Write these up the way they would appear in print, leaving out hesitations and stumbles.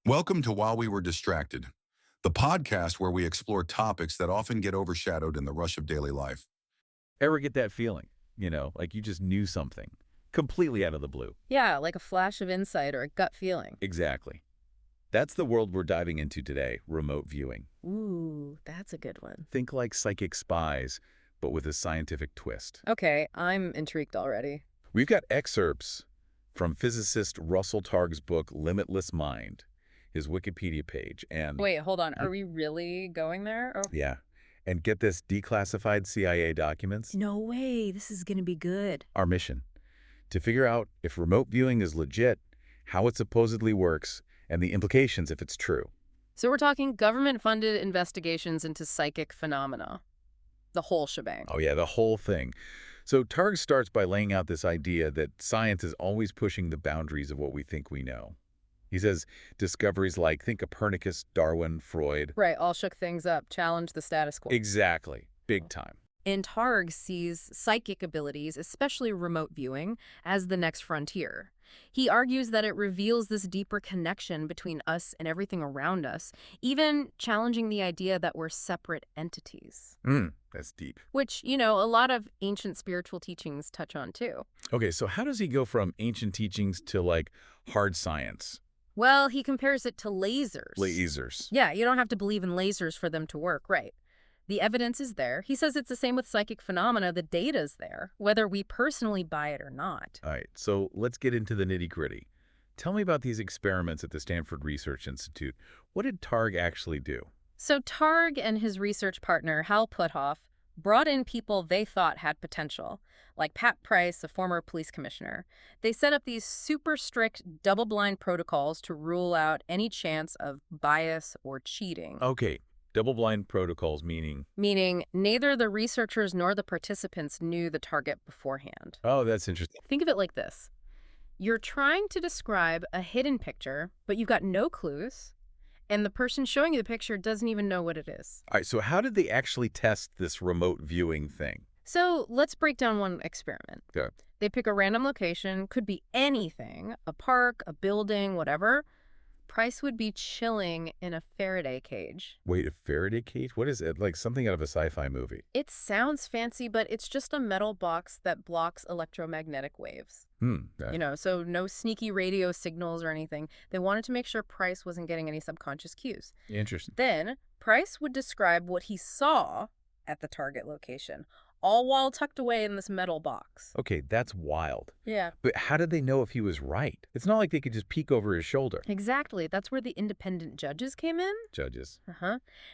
Welcome to While We Were Distracted, the podcast where we explore topics that often get overshadowed in the rush of daily life. Ever get that feeling? Like you just knew something completely out of the blue. Yeah, like a flash of insight or a gut feeling. Exactly. That's the world we're diving into today, remote viewing. Ooh, that's a good one. Think like psychic spies, but with a scientific twist. Okay, I'm intrigued already. We've got excerpts from physicist Russell Targ's book, Limitless Mind, his Wikipedia page, and... Wait, hold on. Are we really going there? Oh. Yeah. And get this, declassified CIA documents. No way. This is going to be good. Our mission, to figure out if remote viewing is legit, how it supposedly works, and the implications if it's true. So we're talking government-funded investigations into psychic phenomena. The whole shebang. Oh yeah, the whole thing. So Targ starts by laying out this idea that science is always pushing the boundaries of what we think we know. He says discoveries like, think Copernicus, Darwin, Freud. Right, all shook things up, challenged the status quo. Exactly. Big time. And Targ sees psychic abilities, especially remote viewing, as the next frontier. He argues that it reveals this deeper connection between us and everything around us, even challenging the idea that we're separate entities. That's deep. Which, a lot of ancient spiritual teachings touch on too. Okay, so how does he go from ancient teachings to, like, hard science? Well, he compares it to lasers. Lasers. Yeah, you don't have to believe in lasers for them to work, right? The evidence is there. He says it's the same with psychic phenomena. The data's there, whether we personally buy it or not. All right, so let's get into the nitty-gritty. Tell me about these experiments at the Stanford Research Institute. What did Targ actually do? So Targ and his research partner, Hal Puthoff, brought in people they thought had potential, like Pat Price, a former police commissioner. They set up these super strict double-blind protocols to rule out any chance of bias or cheating. Okay, double-blind protocols meaning? Meaning neither the researchers nor the participants knew the target beforehand. Oh, that's interesting. Think of it like this. You're trying to describe a hidden picture, but you've got no clues, and the person showing you the picture doesn't even know what it is. All right, so how did they actually test this remote viewing thing? So let's break down one experiment. Okay. They pick a random location, could be anything, a park, a building, whatever. Price would be chilling in a Faraday cage. Wait, a Faraday cage? What is it? Like something out of a sci-fi movie. It sounds fancy, but it's just a metal box that blocks electromagnetic waves. So no sneaky radio signals or anything. They wanted to make sure Price wasn't getting any subconscious cues. Interesting. Then Price would describe what he saw at the target location, all while tucked away in this metal box. Okay, that's wild. Yeah. But how did they know if he was right? It's not like they could just peek over his shoulder. Exactly. That's where the independent judges came in. Judges.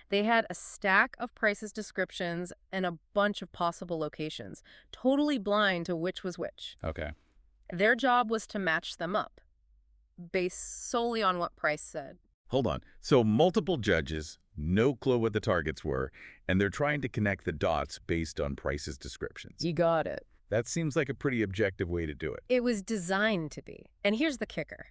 They had a stack of Price's descriptions and a bunch of possible locations, totally blind to which was which. Okay. Their job was to match them up, based solely on what Price said. Hold on. So multiple judges, no clue what the targets were, and they're trying to connect the dots based on Price's descriptions. You got it. That seems like a pretty objective way to do it. It was designed to be. And here's the kicker.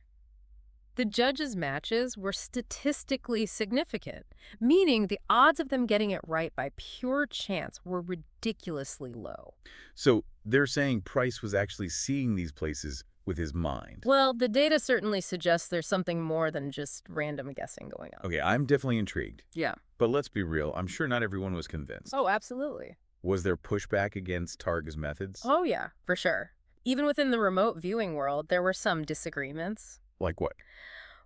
The judges' matches were statistically significant, meaning the odds of them getting it right by pure chance were ridiculously low. So they're saying Price was actually seeing these places with his mind. Well, the data certainly suggests there's something more than just random guessing going on. Okay, I'm definitely intrigued. Yeah. But let's be real, I'm sure not everyone was convinced. Oh, absolutely. Was there pushback against Targ's methods? Oh, yeah, for sure. Even within the remote viewing world, there were some disagreements. Like what?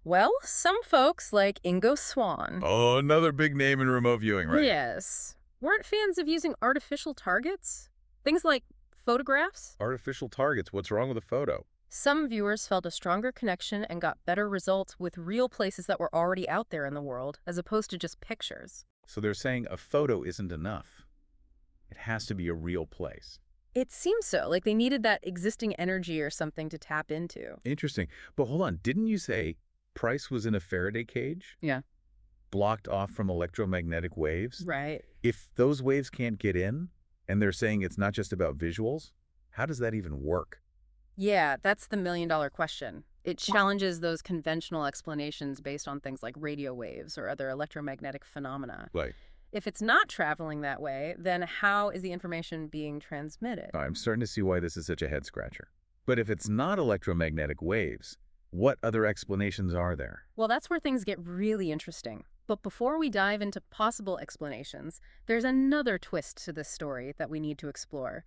Well, some folks, like Ingo Swann. Oh, another big name in remote viewing, right? Yes. Weren't fans of using artificial targets. Things like photographs. Artificial targets, what's wrong with a photo? Some viewers felt a stronger connection and got better results with real places that were already out there in the world, as opposed to just pictures. So they're saying a photo isn't enough. It has to be a real place. It seems so, like they needed that existing energy or something to tap into. Interesting. But hold on, didn't you say Price was in a Faraday cage? Yeah. Blocked off from electromagnetic waves? Right. If those waves can't get in, and they're saying it's not just about visuals, how does that even work? Yeah, that's the million-dollar question. It challenges those conventional explanations based on things like radio waves or other electromagnetic phenomena. Like, If it's not traveling that way, then how is the information being transmitted? I'm starting to see why this is such a head-scratcher. But if it's not electromagnetic waves, What other explanations are there? Well, that's where things get really interesting. But before we dive into possible explanations, there's another twist to this story that we need to explore.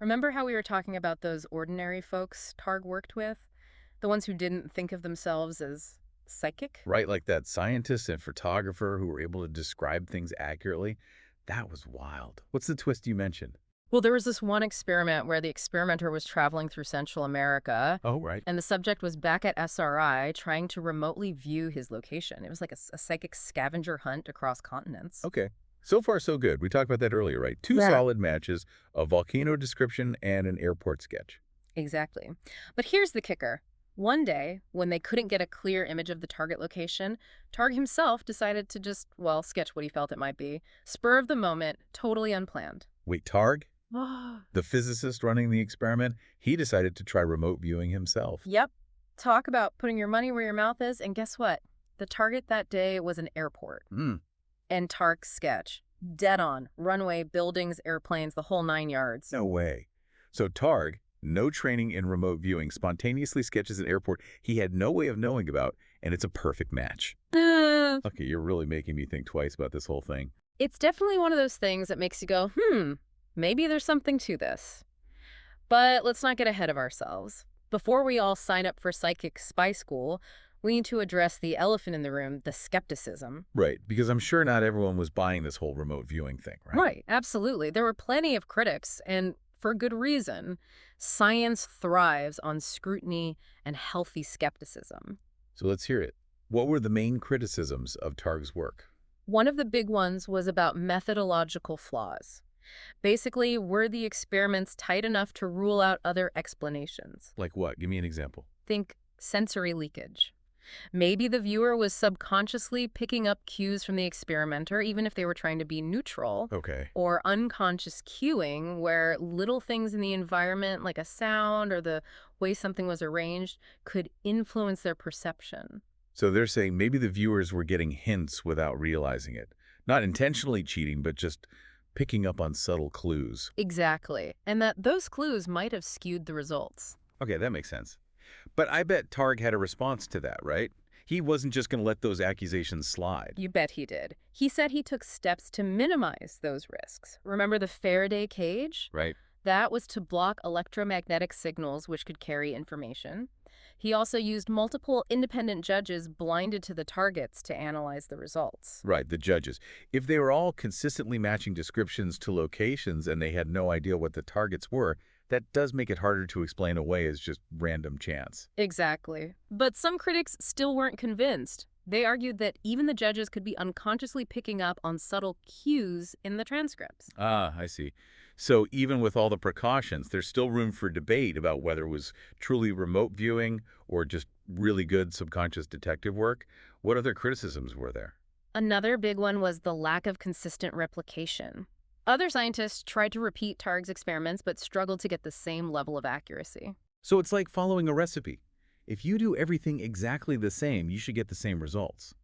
Remember how we were talking about those ordinary folks Targ worked with? The ones who didn't think of themselves as psychic? Right, like that scientist and photographer who were able to describe things accurately? That was wild. What's the twist you mentioned? Well, there was this one experiment where the experimenter was traveling through Central America, Oh, right. and the subject was back at SRI trying to remotely view his location. It was like a psychic scavenger hunt across continents. Okay. So far, so good. We talked about that earlier, right? Two Yeah. solid matches, a volcano description and an airport sketch. Exactly. But here's the kicker. One day, when they couldn't get a clear image of the target location, Targ himself decided to just, well, sketch what he felt it might be. Spur of the moment, totally unplanned. Wait, Targ, Oh. the physicist running the experiment, he decided to try remote viewing himself. Yep. Talk about putting your money where your mouth is, and guess what? The target that day was an airport. Hmm. And Targ's sketch. Dead on. Runway, buildings, airplanes, the whole 9 yards. No way. So Targ, no training in remote viewing, spontaneously sketches an airport he had no way of knowing about, and it's a perfect match. Okay, you're really making me think twice about this whole thing. It's definitely one of those things that makes you go, maybe there's something to this. But let's not get ahead of ourselves. Before we all sign up for psychic spy school, we need to address the elephant in the room, the skepticism. Right, because I'm sure not everyone was buying this whole remote viewing thing, right? Right, absolutely. There were plenty of critics, and for good reason. Science thrives on scrutiny and healthy skepticism. So let's hear it. What were the main criticisms of Targ's work? One of the big ones was about methodological flaws. Basically, were the experiments tight enough to rule out other explanations? Like what? Give me an example. Think sensory leakage. Maybe the viewer was subconsciously picking up cues from the experimenter, even if they were trying to be neutral. Okay. Or unconscious cueing, where little things in the environment, like a sound or the way something was arranged, could influence their perception. So they're saying maybe the viewers were getting hints without realizing it. Not intentionally cheating, but just picking up on subtle clues. Exactly. And that those clues might have skewed the results. Okay, that makes sense. But I bet Targ had a response to that, right? He wasn't just going to let those accusations slide. You bet he did. He said he took steps to minimize those risks. Remember the Faraday cage? Right. That was to block electromagnetic signals which could carry information. He also used multiple independent judges blinded to the targets to analyze the results. Right, the judges. If they were all consistently matching descriptions to locations and they had no idea what the targets were, that does make it harder to explain away as just random chance. Exactly. But some critics still weren't convinced. They argued that even the judges could be unconsciously picking up on subtle cues in the transcripts. Ah, I see. So even with all the precautions, there's still room for debate about whether it was truly remote viewing or just really good subconscious detective work. What other criticisms were there? Another big one was the lack of consistent replication. Other scientists tried to repeat Targ's experiments but struggled to get the same level of accuracy. So it's like following a recipe. If you do everything exactly the same, you should get the same results.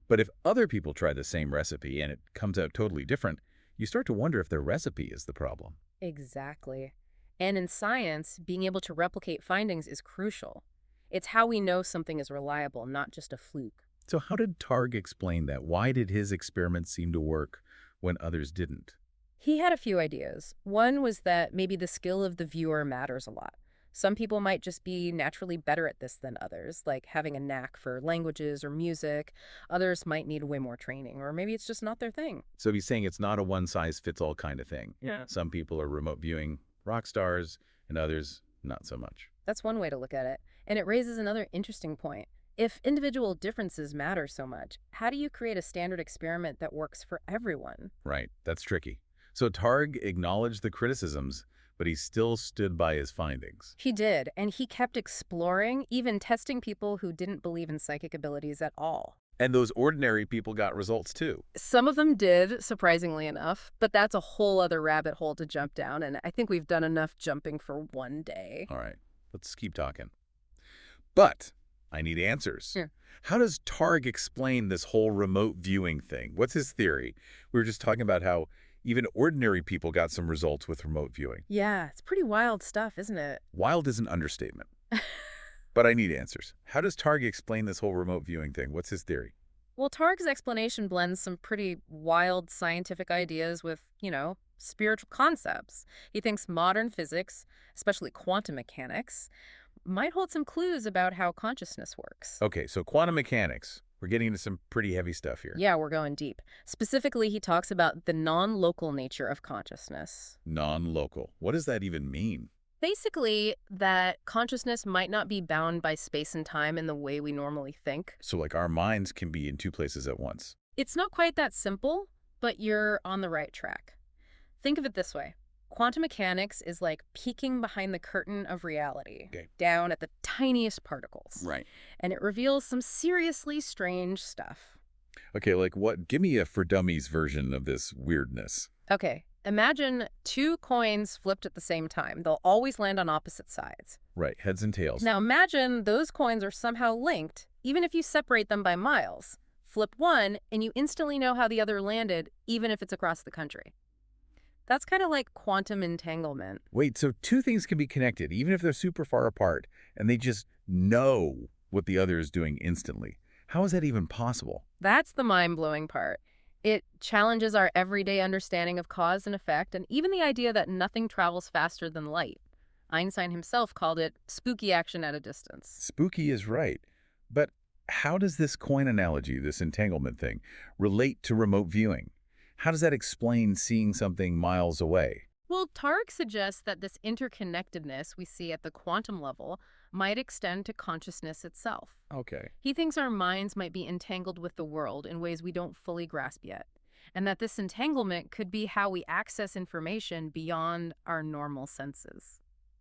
But if other people try the same recipe and it comes out totally different, you start to wonder if their recipe is the problem. Exactly. And in science, being able to replicate findings is crucial. It's how we know something is reliable, not just a fluke. So how did Targ explain that? Why did his experiments seem to work when others didn't? He had a few ideas. One was that maybe the skill of the viewer matters a lot. Some people might just be naturally better at this than others, like having a knack for languages or music. Others might need way more training, or maybe it's just not their thing. So he's saying it's not a one-size-fits-all kind of thing. Yeah. Some people are remote viewing rock stars and others not so much. That's one way to look at it. And it raises another interesting point. If individual differences matter so much, how do you create a standard experiment that works for everyone? Right, that's tricky. So Targ acknowledged the criticisms, but he still stood by his findings. He did, and he kept exploring, even testing people who didn't believe in psychic abilities at all. And those ordinary people got results too. Some of them did, surprisingly enough, but that's a whole other rabbit hole to jump down, and I think we've done enough jumping for one day. All right, let's keep talking. But I need answers. Yeah. How does Targ explain this whole remote viewing thing? What's his theory? We were just talking about how even ordinary people got some results with remote viewing. Yeah, it's pretty wild stuff, isn't it? Wild is an understatement. But I need answers. How does Targ explain this whole remote viewing thing? What's his theory? Well, Targ's explanation blends some pretty wild scientific ideas with, spiritual concepts. He thinks modern physics, especially quantum mechanics, might hold some clues about how consciousness works. Okay, so quantum mechanics. We're getting into some pretty heavy stuff here. Yeah, we're going deep. Specifically, he talks about the non-local nature of consciousness. Non-local. What does that even mean? Basically, that consciousness might not be bound by space and time in the way we normally think. So like our minds can be in two places at once. It's not quite that simple, but you're on the right track. Think of it this way. Quantum mechanics is like peeking behind the curtain of reality, Okay. down at the tiniest particles. Right. And it reveals some seriously strange stuff. Okay, like what? Give me a for dummies version of this weirdness. Okay, imagine two coins flipped at the same time. They'll always land on opposite sides. Right, heads and tails. Now imagine those coins are somehow linked, even if you separate them by miles. Flip one, and you instantly know how the other landed, even if it's across the country. That's kind of like quantum entanglement. Wait, so two things can be connected, even if they're super far apart, and they just know what the other is doing instantly. How is that even possible? That's the mind-blowing part. It challenges our everyday understanding of cause and effect, and even the idea that nothing travels faster than light. Einstein himself called it spooky action at a distance. Spooky is right. But how does this coin analogy, this entanglement thing, relate to remote viewing? How does that explain seeing something miles away? Well, Targ suggests that this interconnectedness we see at the quantum level might extend to consciousness itself. Okay. He thinks our minds might be entangled with the world in ways we don't fully grasp yet, and that this entanglement could be how we access information beyond our normal senses.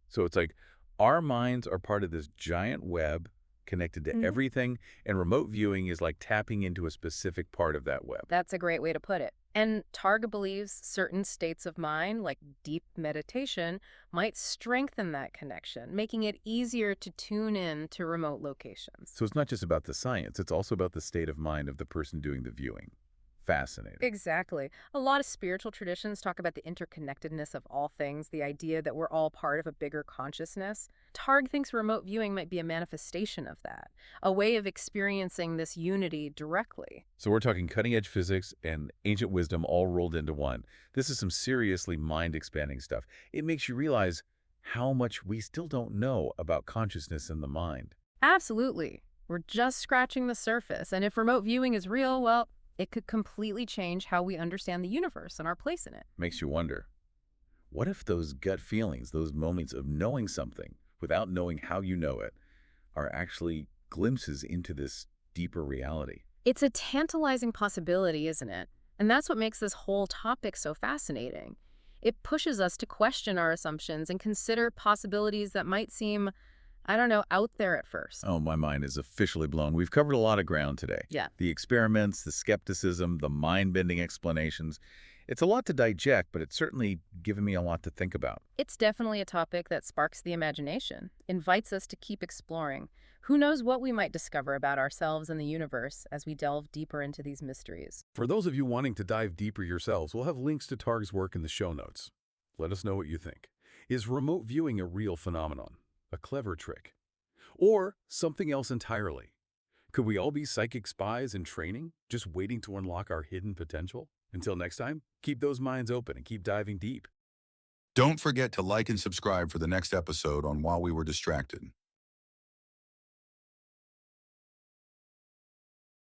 So it's like our minds are part of this giant web connected to everything, and remote viewing is like tapping into a specific part of that web. That's a great way to put it. And Targ believes certain states of mind, like deep meditation, might strengthen that connection, making it easier to tune in to remote locations. So it's not just about the science, it's also about the state of mind of the person doing the viewing. Fascinating. Exactly. A lot of spiritual traditions talk about the interconnectedness of all things, the idea that we're all part of a bigger consciousness. Targ thinks remote viewing might be a manifestation of that, a way of experiencing this unity directly. So we're talking cutting-edge physics and ancient wisdom all rolled into one. This is some seriously mind-expanding stuff. It makes you realize how much we still don't know about consciousness and the mind. Absolutely. We're just scratching the surface, and if remote viewing is real, well, it could completely change how we understand the universe and our place in it. Makes you wonder, what if those gut feelings, those moments of knowing something without knowing how you know it, are actually glimpses into this deeper reality? It's a tantalizing possibility, isn't it? And that's what makes this whole topic so fascinating. It pushes us to question our assumptions and consider possibilities that might seem, out there at first. Oh, my mind is officially blown. We've covered a lot of ground today. Yeah. The experiments, the skepticism, the mind-bending explanations. It's a lot to digest, but it's certainly given me a lot to think about. It's definitely a topic that sparks the imagination, invites us to keep exploring. Who knows what we might discover about ourselves and the universe as we delve deeper into these mysteries. For those of you wanting to dive deeper yourselves, we'll have links to Targ's work in the show notes. Let us know what you think. Is remote viewing a real phenomenon? A clever trick? Or something else entirely? Could we all be psychic spies in training, just waiting to unlock our hidden potential? Until next time, keep those minds open and keep diving deep. Don't forget to like and subscribe for the next episode on While We Were Distracted.